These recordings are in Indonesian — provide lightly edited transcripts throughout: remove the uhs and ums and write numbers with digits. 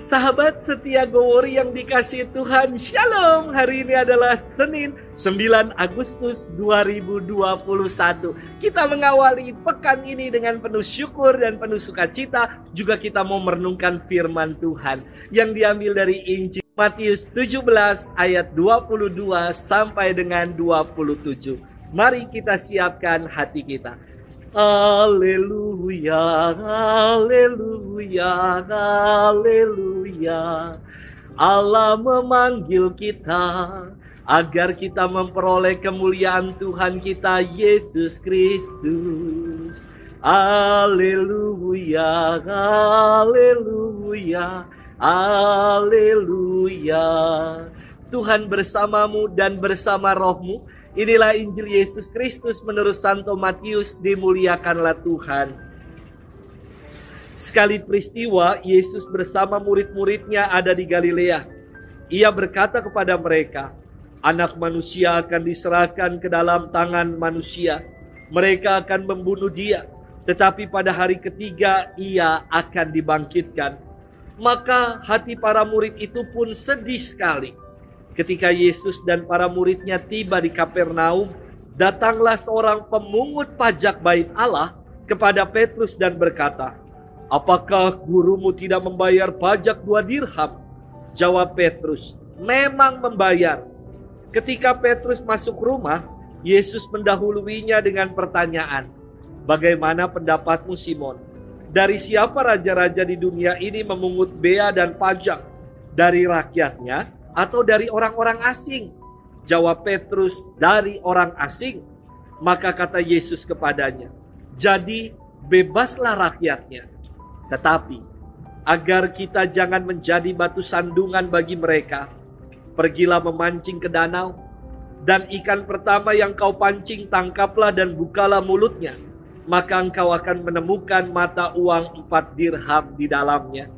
Sahabat setia Gowori yang dikasihi Tuhan, Shalom. Hari ini adalah Senin 9 Agustus 2021. Kita mengawali pekan ini dengan penuh syukur dan penuh sukacita. Juga kita mau merenungkan firman Tuhan yang diambil dari Injil Matius 17 ayat 22 sampai dengan 27. Mari kita siapkan hati kita. Haleluya, haleluya, haleluya. Allah memanggil kita agar kita memperoleh kemuliaan Tuhan kita Yesus Kristus. Haleluya, haleluya, haleluya. Tuhan bersamamu dan bersama rohmu. Inilah Injil Yesus Kristus menurut Santo Matius, dimuliakanlah Tuhan. Sekali peristiwa, Yesus bersama murid-muridnya ada di Galilea. Ia berkata kepada mereka, Anak manusia akan diserahkan ke dalam tangan manusia. Mereka akan membunuh dia, tetapi pada hari ketiga ia akan dibangkitkan. Maka hati para murid itu pun sedih sekali. Ketika Yesus dan para muridnya tiba di Kapernaum, datanglah seorang pemungut pajak bait Allah kepada Petrus dan berkata, Apakah gurumu tidak membayar pajak 2 dirham? Jawab Petrus, memang membayar. Ketika Petrus masuk rumah, Yesus mendahuluinya dengan pertanyaan, Bagaimana pendapatmu Simon? Dari siapa raja-raja di dunia ini memungut bea dan pajak? Dari rakyatnya? Atau dari orang-orang asing? Jawab Petrus, dari orang asing. Maka kata Yesus kepadanya, jadi bebaslah rakyatnya. Tetapi agar kita jangan menjadi batu sandungan bagi mereka, pergilah memancing ke danau, dan ikan pertama yang kau pancing tangkaplah dan bukalah mulutnya, maka engkau akan menemukan mata uang 4 dirham di dalamnya.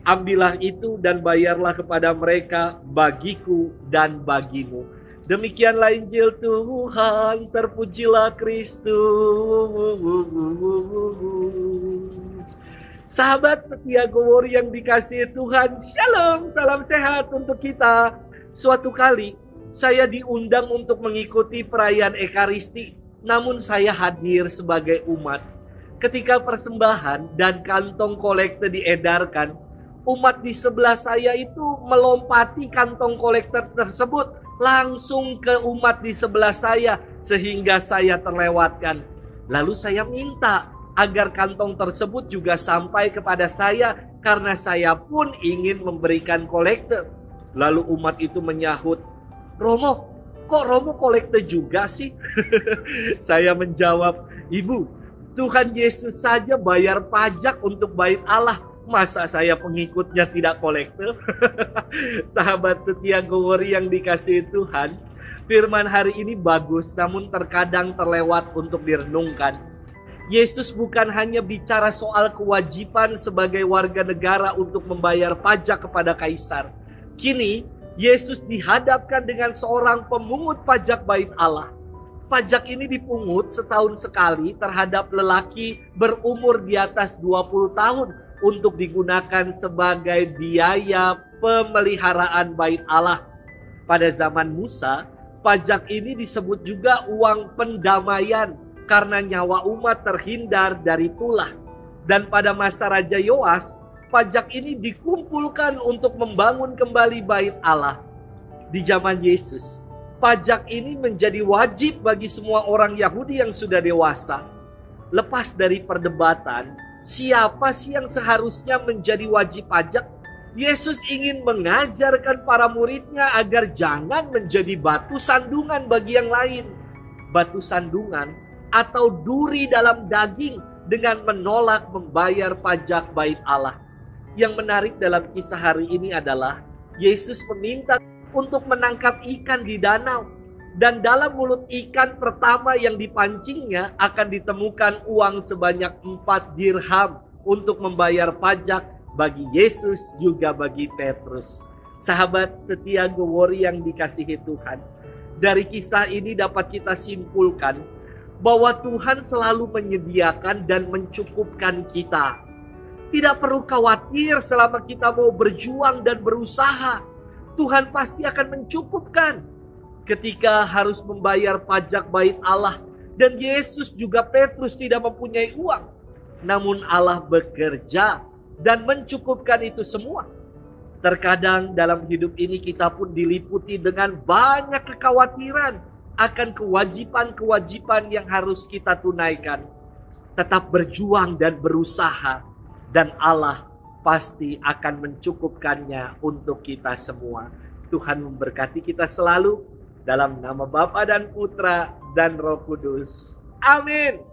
Ambillah itu dan bayarlah kepada mereka, bagiku dan bagimu. Demikianlah Injil Tuhan, terpujilah Kristus. Sahabat setia Gowori yang dikasihi Tuhan, Shalom, salam sehat untuk kita. Suatu kali saya diundang untuk mengikuti perayaan Ekaristi, namun saya hadir sebagai umat. Ketika persembahan dan kantong kolekte diedarkan, umat di sebelah saya itu melompati kantong kolektor tersebut langsung ke umat di sebelah saya sehingga saya terlewatkan. Lalu saya minta agar kantong tersebut juga sampai kepada saya karena saya pun ingin memberikan kolekte. Lalu umat itu menyahut, Romo, kok Romo kolekte juga sih? Saya menjawab, Ibu, Tuhan Yesus saja bayar pajak untuk bait Allah. Masa saya pengikutnya tidak kolektor? Sahabat setia Gowori yang dikasihi Tuhan, firman hari ini bagus namun terkadang terlewat untuk direnungkan. Yesus bukan hanya bicara soal kewajiban sebagai warga negara untuk membayar pajak kepada kaisar. Kini Yesus dihadapkan dengan seorang pemungut pajak bait Allah. Pajak ini dipungut setahun sekali terhadap lelaki berumur di atas 20 tahun. Untuk digunakan sebagai biaya pemeliharaan bait Allah. Pada zaman Musa, pajak ini disebut juga uang pendamaian karena nyawa umat terhindar dari tulah. Dan pada masa Raja Yoas, pajak ini dikumpulkan untuk membangun kembali bait Allah. Di zaman Yesus, pajak ini menjadi wajib bagi semua orang Yahudi yang sudah dewasa. Lepas dari perdebatan, siapa sih yang seharusnya menjadi wajib pajak? Yesus ingin mengajarkan para muridnya agar jangan menjadi batu sandungan bagi yang lain. Batu sandungan atau duri dalam daging dengan menolak membayar pajak bait Allah. Yang menarik dalam kisah hari ini adalah Yesus meminta untuk menangkap ikan di danau. Dan dalam mulut ikan pertama yang dipancingnya akan ditemukan uang sebanyak 4 dirham untuk membayar pajak bagi Yesus juga bagi Petrus. Sahabat setia Gowori yang dikasihi Tuhan, dari kisah ini dapat kita simpulkan bahwa Tuhan selalu menyediakan dan mencukupkan kita. Tidak perlu khawatir selama kita mau berjuang dan berusaha. Tuhan pasti akan mencukupkan. Ketika harus membayar pajak bait Allah. Dan Yesus juga Petrus tidak mempunyai uang. Namun Allah bekerja dan mencukupkan itu semua. Terkadang dalam hidup ini kita pun diliputi dengan banyak kekhawatiran akan kewajiban-kewajiban yang harus kita tunaikan. Tetap berjuang dan berusaha. Dan Allah pasti akan mencukupkannya untuk kita semua. Tuhan memberkati kita selalu dalam nama Bapa dan Putra dan Roh Kudus. Amin.